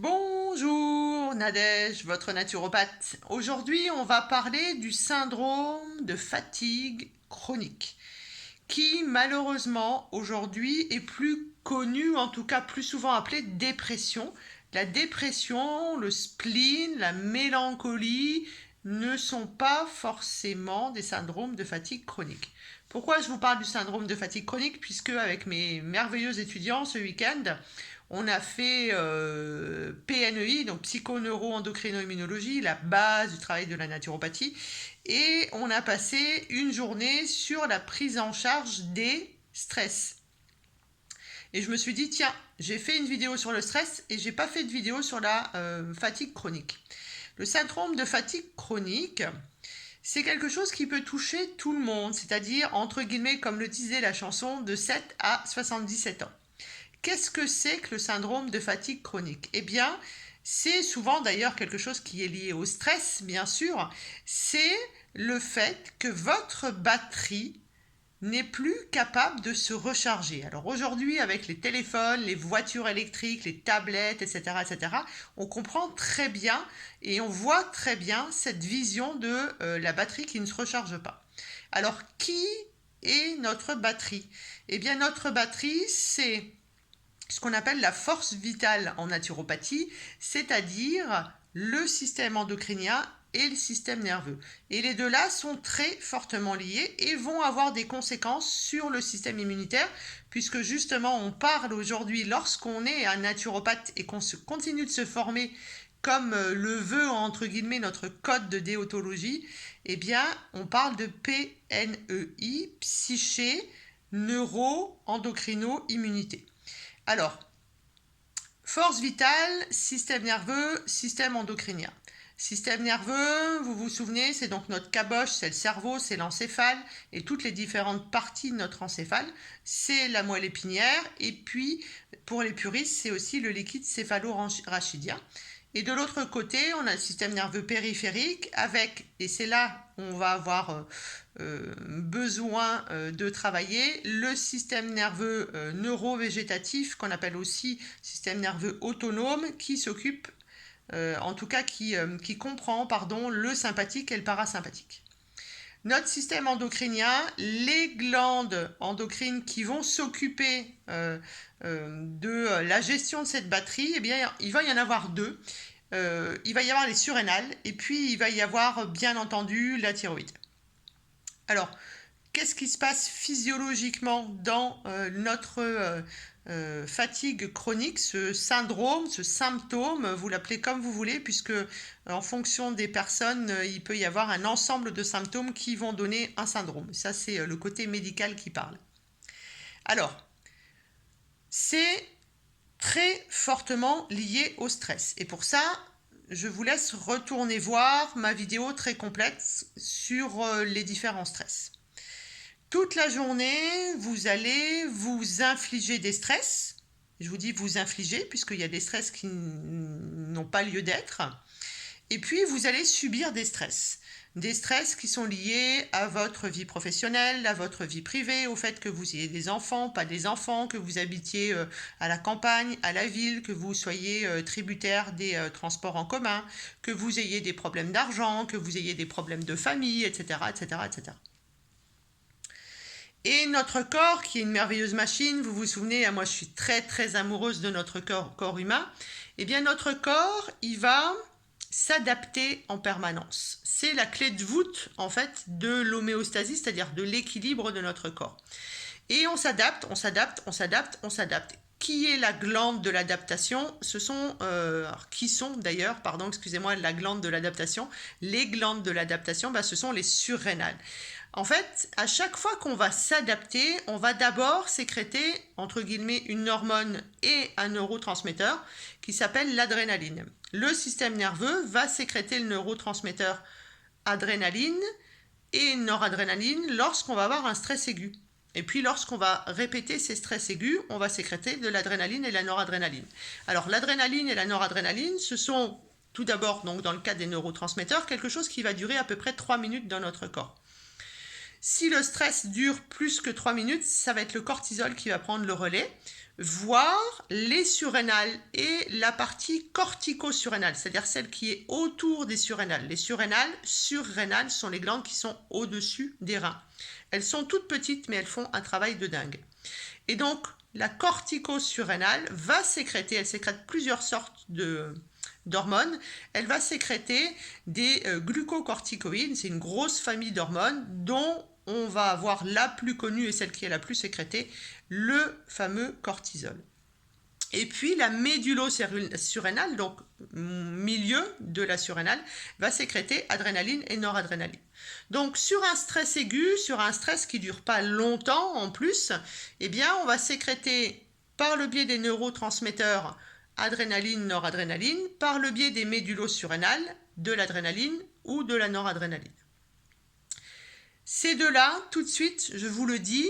Bonjour Nadège, votre naturopathe. Aujourd'hui, on va parler du syndrome de fatigue chronique, qui malheureusement aujourd'hui est plus connu, en tout cas plus souvent appelé dépression. La dépression, le spleen, la mélancolie ne sont pas forcément des syndromes de fatigue chronique. Pourquoi je vous parle du syndrome de fatigue chronique? Puisque avec mes merveilleux étudiants ce week-end, on a fait PNEI, donc psychoneuro-endocrino-immunologie, la base du travail de la naturopathie, et on a passé une journée sur la prise en charge des stress. Et je me suis dit, tiens, j'ai fait une vidéo sur le stress et j'ai pas fait de vidéo sur la fatigue chronique. Le syndrome de fatigue chronique, c'est quelque chose qui peut toucher tout le monde, c'est-à-dire, entre guillemets, comme le disait la chanson, de 7 à 77 ans. Qu'est-ce que c'est que le syndrome de fatigue chronique? Eh bien, c'est souvent d'ailleurs quelque chose qui est lié au stress, bien sûr. C'est le fait que votre batterie n'est plus capable de se recharger. Alors aujourd'hui, avec les téléphones, les voitures électriques, les tablettes, etc., on comprend très bien et on voit très bien cette vision de la batterie qui ne se recharge pas. Alors, qui est notre batterie? Eh bien, notre batterie, c'est ce qu'on appelle la force vitale en naturopathie, c'est-à-dire le système endocrinien et le système nerveux. Et les deux-là sont très fortement liés et vont avoir des conséquences sur le système immunitaire, puisque justement on parle aujourd'hui, lorsqu'on est un naturopathe et qu'on continue de se former comme le veut entre guillemets notre code de déontologie, eh bien on parle de PNEI, psyché, neuro, endocrino, immunité. Alors, force vitale, système nerveux, système endocrinien. Système nerveux, vous vous souvenez, c'est donc notre caboche, c'est le cerveau, c'est l'encéphale et toutes les différentes parties de notre encéphale. C'est la moelle épinière et puis, pour les puristes, c'est aussi le liquide céphalo-rachidien. Et de l'autre côté, on a le système nerveux périphérique avec, et c'est là où on va avoir besoin de travailler, le système nerveux neurovégétatif, qu'on appelle aussi système nerveux autonome, qui s'occupe, en tout cas qui comprend le sympathique et le parasympathique. Notre système endocrinien, les glandes endocrines qui vont s'occuper de la gestion de cette batterie, eh bien, il va y en avoir deux. Il va y avoir les surrénales et puis il va y avoir bien entendu la thyroïde. Alors, qu'est-ce qui se passe physiologiquement dans notre fatigue chronique, ce syndrome, ce symptôme, vous l'appelez comme vous voulez, puisque en fonction des personnes, il peut y avoir un ensemble de symptômes qui vont donner un syndrome. Ça, c'est le côté médical qui parle. Alors, c'est très fortement lié au stress. Et pour ça, je vous laisse retourner voir ma vidéo très complète sur les différents stress. Toute la journée, vous allez vous infliger des stress. Je vous dis vous infliger, puisqu'il y a des stress qui n'ont pas lieu d'être. Et puis, vous allez subir des stress. Des stress qui sont liés à votre vie professionnelle, à votre vie privée, au fait que vous ayez des enfants, pas des enfants, que vous habitiez à la campagne, à la ville, que vous soyez tributaire des transports en commun, que vous ayez des problèmes d'argent, que vous ayez des problèmes de famille, etc., etc., etc. Et notre corps, qui est une merveilleuse machine, vous vous souvenez, moi je suis très très amoureuse de notre corps humain, eh bien notre corps, il va s'adapter en permanence. C'est la clé de voûte en fait de l'homéostasie, c'est-à-dire de l'équilibre de notre corps. Et on s'adapte, on s'adapte, on s'adapte, on s'adapte. Qui est la glande de l'adaptation? Ce sont, qui sont d'ailleurs, pardon, excusez-moi, la glande de l'adaptation. Les glandes de l'adaptation, ce sont les surrénales. En fait, à chaque fois qu'on va s'adapter, on va d'abord sécréter, entre guillemets, une hormone et un neurotransmetteur qui s'appelle l'adrénaline. Le système nerveux va sécréter le neurotransmetteur adrénaline et noradrénaline lorsqu'on va avoir un stress aigu. Et puis lorsqu'on va répéter ces stress aigus, on va sécréter de l'adrénaline et la noradrénaline. Alors l'adrénaline et la noradrénaline, ce sont tout d'abord, donc dans le cas des neurotransmetteurs, quelque chose qui va durer à peu près 3 minutes dans notre corps. Si le stress dure plus que 3 minutes, ça va être le cortisol qui va prendre le relais. voir les surrénales et la partie cortico-surrénale, c'est-à-dire celle qui est autour des surrénales. Les surrénales sont les glandes qui sont au-dessus des reins. Elles sont toutes petites, mais elles font un travail de dingue. Et donc, la cortico-surrénale va sécréter, elle sécrète plusieurs sortes d'hormones. Elle va sécréter des glucocorticoïdes, c'est une grosse famille d'hormones dont on va avoir la plus connue et celle qui est la plus sécrétée, le fameux cortisol. Et puis la médulo-surrénale, donc milieu de la surrénale, va sécréter adrénaline et noradrénaline. Donc sur un stress aigu, sur un stress qui ne dure pas longtemps en plus, eh bien on va sécréter par le biais des neurotransmetteurs adrénaline, noradrénaline, par le biais des médulo-surrénales, de l'adrénaline ou de la noradrénaline. Ces deux-là, tout de suite, je vous le dis,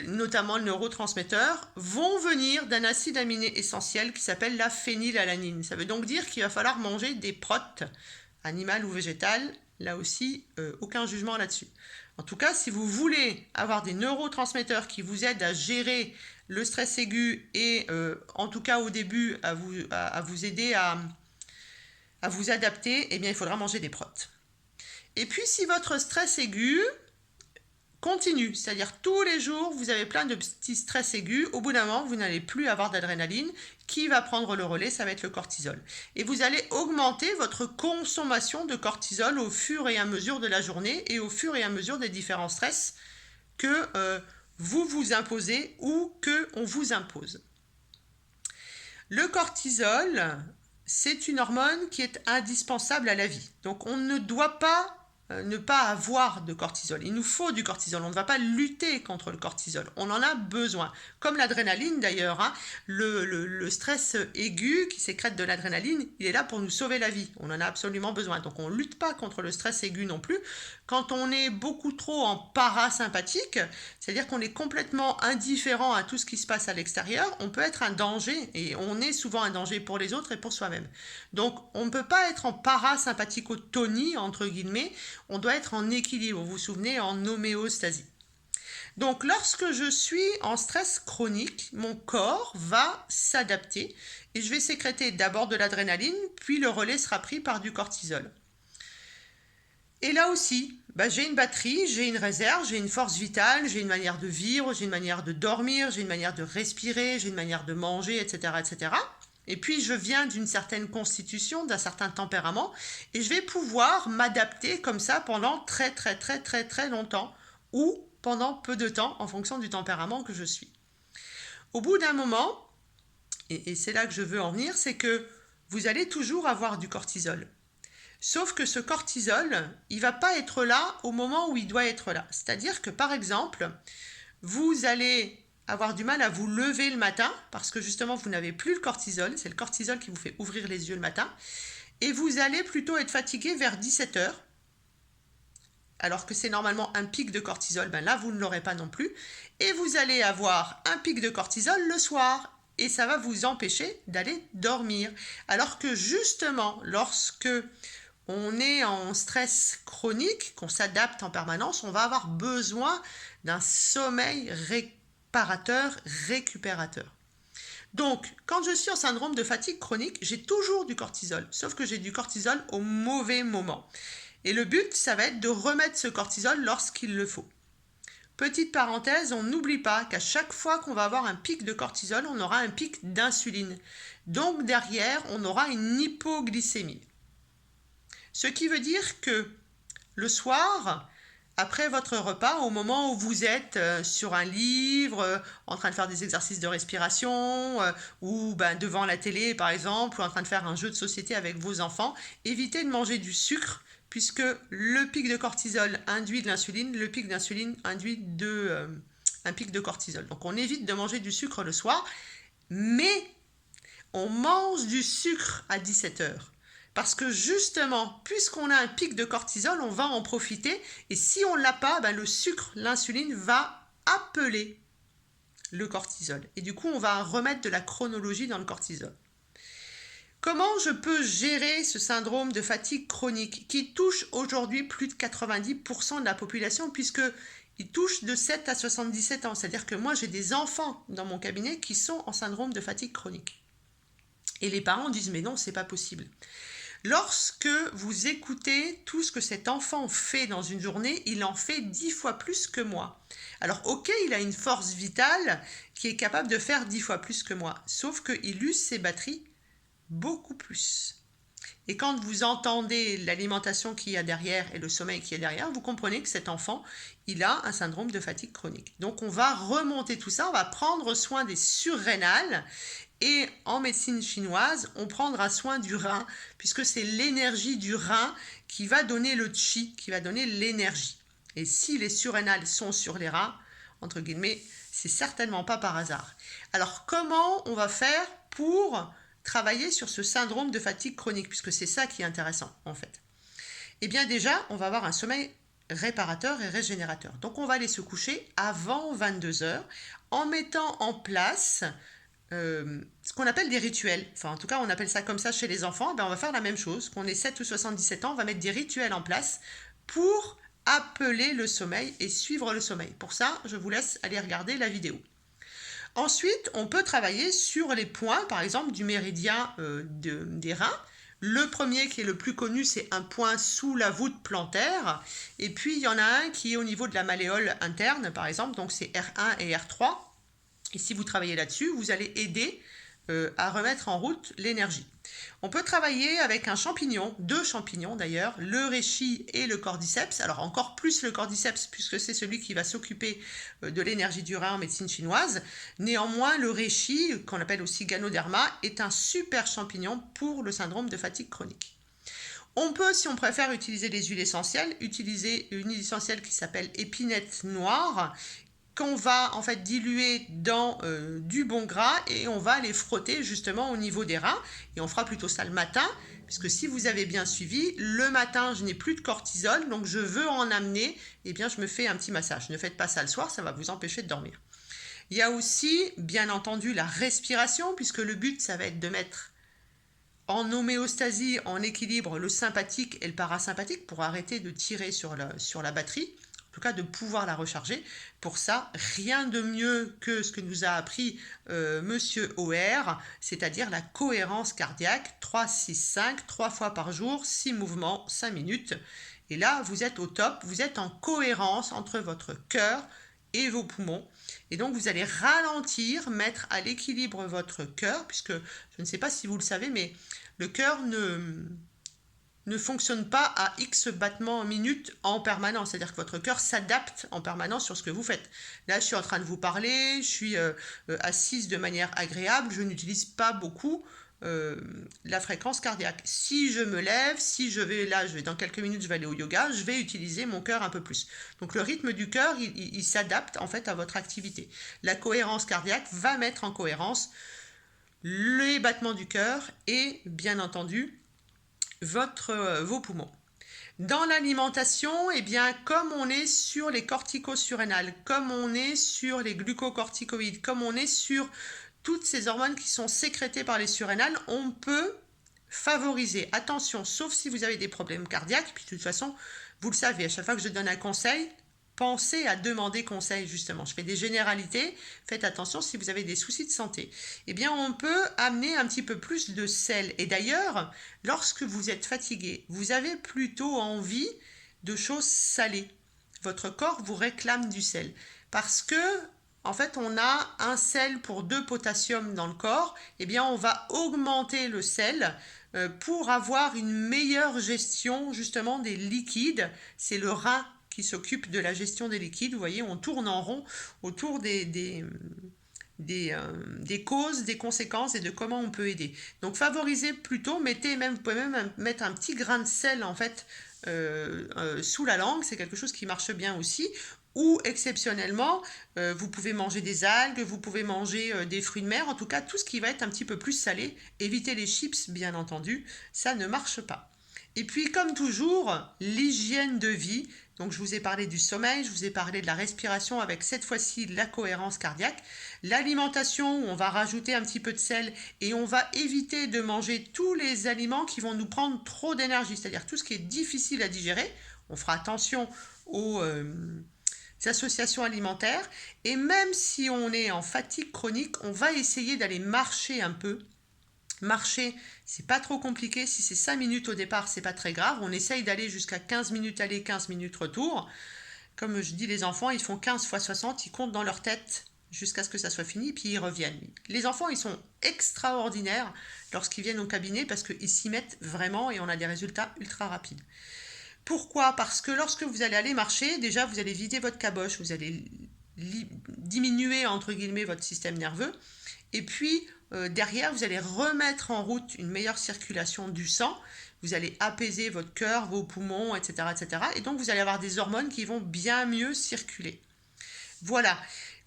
notamment le neurotransmetteur, vont venir d'un acide aminé essentiel qui s'appelle la phénylalanine. Ça veut donc dire qu'il va falloir manger des protes, animales ou végétales. Là aussi, aucun jugement là-dessus. En tout cas, si vous voulez avoir des neurotransmetteurs qui vous aident à gérer le stress aigu et en tout cas au début à vous aider à vous adapter, eh bien il faudra manger des protes. Et puis si votre stress aigu continue, c'est-à-dire tous les jours vous avez plein de petits stress aigus, au bout d'un moment vous n'allez plus avoir d'adrénaline, qui va prendre le relais, ça va être le cortisol. Et vous allez augmenter votre consommation de cortisol au fur et à mesure de la journée et au fur et à mesure des différents stress que vous vous imposez ou que on vous impose. Le cortisol, c'est une hormone qui est indispensable à la vie. Donc on ne doit pas ne pas avoir de cortisol. Il nous faut du cortisol. On ne va pas lutter contre le cortisol. On en a besoin. Comme l'adrénaline d'ailleurs. Hein, le stress aigu qui sécrète de l'adrénaline, il est là pour nous sauver la vie. On en a absolument besoin. Donc on ne lutte pas contre le stress aigu non plus. Quand on est beaucoup trop en parasympathique, c'est-à-dire qu'on est complètement indifférent à tout ce qui se passe à l'extérieur, on peut être un danger. Et on est souvent un danger pour les autres et pour soi-même. Donc on ne peut pas être en parasympathicotonie, entre guillemets. On doit être en équilibre, vous vous souvenez, en homéostasie. Donc lorsque je suis en stress chronique, mon corps va s'adapter et je vais sécréter d'abord de l'adrénaline, puis le relais sera pris par du cortisol. Et là aussi, j'ai une batterie, j'ai une réserve, j'ai une force vitale, j'ai une manière de vivre, j'ai une manière de dormir, j'ai une manière de respirer, j'ai une manière de manger, etc., etc. Et puis je viens d'une certaine constitution, d'un certain tempérament, et je vais pouvoir m'adapter comme ça pendant très très très très très longtemps, ou pendant peu de temps en fonction du tempérament que je suis. Au bout d'un moment, et c'est là que je veux en venir, c'est que vous allez toujours avoir du cortisol. Sauf que ce cortisol, il ne va pas être là au moment où il doit être là. C'est-à-dire que par exemple, vous allez avoir du mal à vous lever le matin parce que justement vous n'avez plus le cortisol, c'est le cortisol qui vous fait ouvrir les yeux le matin, et vous allez plutôt être fatigué vers 17h, alors que c'est normalement un pic de cortisol, là vous ne l'aurez pas non plus, et vous allez avoir un pic de cortisol le soir, et ça va vous empêcher d'aller dormir. Alors que justement, lorsque on est en stress chronique, qu'on s'adapte en permanence, on va avoir besoin d'un sommeil réparateur, récupérateur. Donc, quand je suis en syndrome de fatigue chronique, j'ai toujours du cortisol, sauf que j'ai du cortisol au mauvais moment. Et le but, ça va être de remettre ce cortisol lorsqu'il le faut. Petite parenthèse, on n'oublie pas qu'à chaque fois qu'on va avoir un pic de cortisol, on aura un pic d'insuline. Donc derrière, on aura une hypoglycémie. Ce qui veut dire que le soir, après votre repas, au moment où vous êtes sur un livre, en train de faire des exercices de respiration, ou devant la télé par exemple, ou en train de faire un jeu de société avec vos enfants, évitez de manger du sucre, puisque le pic de cortisol induit de l'insuline, le pic d'insuline induit un pic de cortisol. Donc on évite de manger du sucre le soir, mais on mange du sucre à 17h. Parce que justement, puisqu'on a un pic de cortisol, on va en profiter. Et si on ne l'a pas, le sucre, l'insuline va appeler le cortisol. Et du coup, on va remettre de la chronologie dans le cortisol. Comment je peux gérer ce syndrome de fatigue chronique qui touche aujourd'hui plus de 90% de la population puisque il touche de 7 à 77 ans. C'est-à-dire que moi, j'ai des enfants dans mon cabinet qui sont en syndrome de fatigue chronique. Et les parents disent, mais non, c'est pas possible. Lorsque vous écoutez tout ce que cet enfant fait dans une journée, il en fait 10 fois plus que moi. Alors ok, il a une force vitale qui est capable de faire 10 fois plus que moi, sauf qu'il use ses batteries beaucoup plus. Et quand vous entendez l'alimentation qu'il y a derrière et le sommeil qu'il y a derrière, vous comprenez que cet enfant, il a un syndrome de fatigue chronique. Donc on va remonter tout ça, on va prendre soin des surrénales. Et en médecine chinoise, on prendra soin du rein, puisque c'est l'énergie du rein qui va donner le qi, qui va donner l'énergie. Et si les surrénales sont sur les reins, entre guillemets, c'est certainement pas par hasard. Alors comment on va faire pour travailler sur ce syndrome de fatigue chronique, puisque c'est ça qui est intéressant en fait? Eh bien déjà, on va avoir un sommeil réparateur et régénérateur. Donc on va aller se coucher avant 22 heures en mettant en place ce qu'on appelle des rituels. Enfin, en tout cas, on appelle ça comme ça chez les enfants. Ben, on va faire la même chose. Qu'on ait 7 ou 77 ans, on va mettre des rituels en place pour appeler le sommeil et suivre le sommeil. Pour ça, je vous laisse aller regarder la vidéo. Ensuite, on peut travailler sur les points, par exemple, du méridien des reins. Le premier qui est le plus connu, c'est un point sous la voûte plantaire. Et puis, il y en a un qui est au niveau de la malléole interne, par exemple. Donc, c'est R1 et R3. Et si vous travaillez là-dessus, vous allez aider à remettre en route l'énergie. On peut travailler avec un champignon, 2 champignons d'ailleurs, le reishi et le cordyceps. Alors encore plus le cordyceps puisque c'est celui qui va s'occuper de l'énergie du rein en médecine chinoise. Néanmoins, le reishi, qu'on appelle aussi Ganoderma, est un super champignon pour le syndrome de fatigue chronique. On peut, si on préfère utiliser les huiles essentielles, utiliser une huile essentielle qui s'appelle épinette noire, qu'on va en fait diluer dans du bon gras et on va les frotter justement au niveau des reins et on fera plutôt ça le matin puisque si vous avez bien suivi, le matin je n'ai plus de cortisol donc je veux en amener, eh bien je me fais un petit massage. Ne faites pas ça le soir, ça va vous empêcher de dormir. Il y a aussi bien entendu la respiration puisque le but ça va être de mettre en homéostasie, en équilibre le sympathique et le parasympathique pour arrêter de tirer sur la batterie. En tout cas de pouvoir la recharger. Pour ça, rien de mieux que ce que nous a appris Monsieur OR, c'est-à-dire la cohérence cardiaque, 3, 6, 5, 3 fois par jour, 6 mouvements, 5 minutes. Et là, vous êtes au top, vous êtes en cohérence entre votre cœur et vos poumons. Et donc, vous allez ralentir, mettre à l'équilibre votre cœur, puisque je ne sais pas si vous le savez, mais le cœur ne fonctionne pas à X battements en minute en permanence. C'est-à-dire que votre cœur s'adapte en permanence sur ce que vous faites. Là, je suis en train de vous parler, je suis assise de manière agréable, je n'utilise pas beaucoup la fréquence cardiaque. Si je me lève, si je vais là, dans quelques minutes, je vais aller au yoga, je vais utiliser mon cœur un peu plus. Donc le rythme du cœur, il s'adapte en fait à votre activité. La cohérence cardiaque va mettre en cohérence les battements du cœur et bien entendu vos poumons. Dans l'alimentation, eh bien, comme on est sur les corticosurrénales, comme on est sur les glucocorticoïdes, comme on est sur toutes ces hormones qui sont sécrétées par les surrénales, on peut favoriser, attention, sauf si vous avez des problèmes cardiaques, puis de toute façon, vous le savez, à chaque fois que je donne un conseil, pensez à demander conseil justement. Je fais des généralités, faites attention si vous avez des soucis de santé. Eh bien, on peut amener un petit peu plus de sel. Et d'ailleurs, lorsque vous êtes fatigué, vous avez plutôt envie de choses salées. Votre corps vous réclame du sel. Parce que, en fait, on a un sel pour 2 potassium dans le corps. Eh bien, on va augmenter le sel pour avoir une meilleure gestion justement des liquides. C'est le rein qui s'occupe de la gestion des liquides. Vous voyez, on tourne en rond autour des causes, des conséquences et de comment on peut aider. Donc favorisez plutôt, vous pouvez même mettre un petit grain de sel en fait sous la langue, c'est quelque chose qui marche bien aussi. Ou exceptionnellement, vous pouvez manger des algues, vous pouvez manger des fruits de mer, en tout cas tout ce qui va être un petit peu plus salé. Évitez les chips, bien entendu, ça ne marche pas. Et puis, comme toujours, l'hygiène de vie. Donc, je vous ai parlé du sommeil, je vous ai parlé de la respiration avec cette fois-ci la cohérence cardiaque. L'alimentation, où on va rajouter un petit peu de sel et on va éviter de manger tous les aliments qui vont nous prendre trop d'énergie, c'est-à-dire tout ce qui est difficile à digérer. On fera attention aux associations alimentaires. Et même si on est en fatigue chronique, on va essayer d'aller marcher un peu. Marcher, c'est pas trop compliqué. Si c'est 5 minutes au départ, c'est pas très grave. On essaye d'aller jusqu'à 15 minutes aller, 15 minutes retour. Comme je dis, les enfants, ils font 15 fois 60, ils comptent dans leur tête jusqu'à ce que ça soit fini, puis ils reviennent. Les enfants, ils sont extraordinaires lorsqu'ils viennent au cabinet parce qu'ils s'y mettent vraiment et on a des résultats ultra rapides. Pourquoi? Parce que lorsque vous allez aller marcher, déjà, vous allez vider votre caboche, vous allez diminuer, entre guillemets, votre système nerveux. Et puis, derrière, vous allez remettre en route une meilleure circulation du sang. Vous allez apaiser votre cœur, vos poumons, etc., etc. Et donc, vous allez avoir des hormones qui vont bien mieux circuler. Voilà.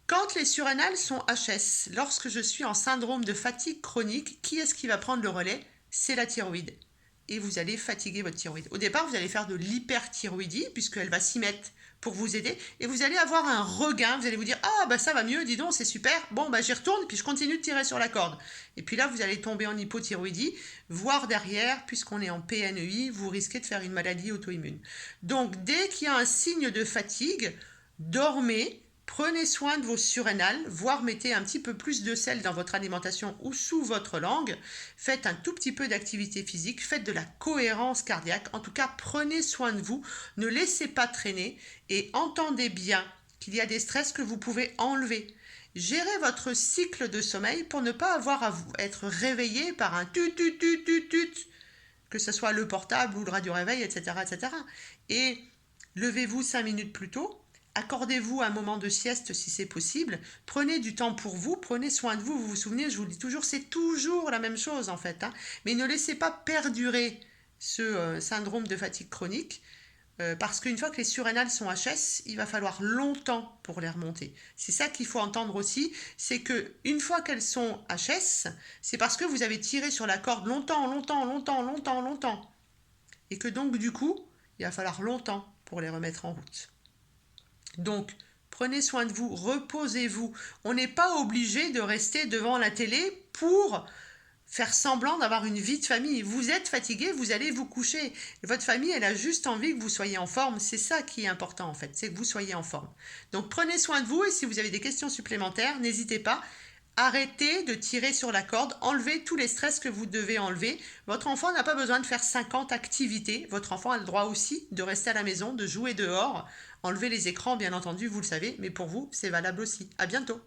Quand les surrénales sont HS, lorsque je suis en syndrome de fatigue chronique, qui est-ce qui va prendre le relais? C'est la thyroïde. Et vous allez fatiguer votre thyroïde. Au départ, vous allez faire de l'hyperthyroïdie, puisqu'elle va s'y mettre pour vous aider, et vous allez avoir un regain, vous allez vous dire « Ah, bah ça va mieux, dis donc, c'est super, bon, bah j'y retourne, puis je continue de tirer sur la corde. » Et puis là, vous allez tomber en hypothyroïdie, voire derrière, puisqu'on est en PNEI, vous risquez de faire une maladie auto-immune. Donc, dès qu'il y a un signe de fatigue, dormez, prenez soin de vos surrénales, voire mettez un petit peu plus de sel dans votre alimentation ou sous votre langue. Faites un tout petit peu d'activité physique, faites de la cohérence cardiaque. En tout cas, prenez soin de vous, ne laissez pas traîner et entendez bien qu'il y a des stress que vous pouvez enlever. Gérez votre cycle de sommeil pour ne pas avoir à être réveillé par un tut, que ce soit le portable ou le radio-réveil, etc., etc. Et levez-vous 5 minutes plus tôt. Accordez-vous un moment de sieste si c'est possible. Prenez du temps pour vous, prenez soin de vous. Vous vous souvenez, je vous le dis toujours, c'est toujours la même chose en fait. Mais ne laissez pas perdurer ce syndrome de fatigue chronique parce qu'une fois que les surrénales sont HS, il va falloir longtemps pour les remonter. C'est ça qu'il faut entendre aussi, c'est que une fois qu'elles sont HS, c'est parce que vous avez tiré sur la corde longtemps. Et que donc du coup, il va falloir longtemps pour les remettre en route. Donc, prenez soin de vous, reposez-vous. On n'est pas obligé de rester devant la télé pour faire semblant d'avoir une vie de famille. Vous êtes fatigué, vous allez vous coucher. Votre famille, elle a juste envie que vous soyez en forme. C'est ça qui est important en fait, c'est que vous soyez en forme. Donc, prenez soin de vous et si vous avez des questions supplémentaires, n'hésitez pas. Arrêtez de tirer sur la corde, enlevez tous les stress que vous devez enlever. Votre enfant n'a pas besoin de faire 50 activités. Votre enfant a le droit aussi de rester à la maison, de jouer dehors. Enlevez les écrans, bien entendu, vous le savez, mais pour vous, c'est valable aussi. À bientôt.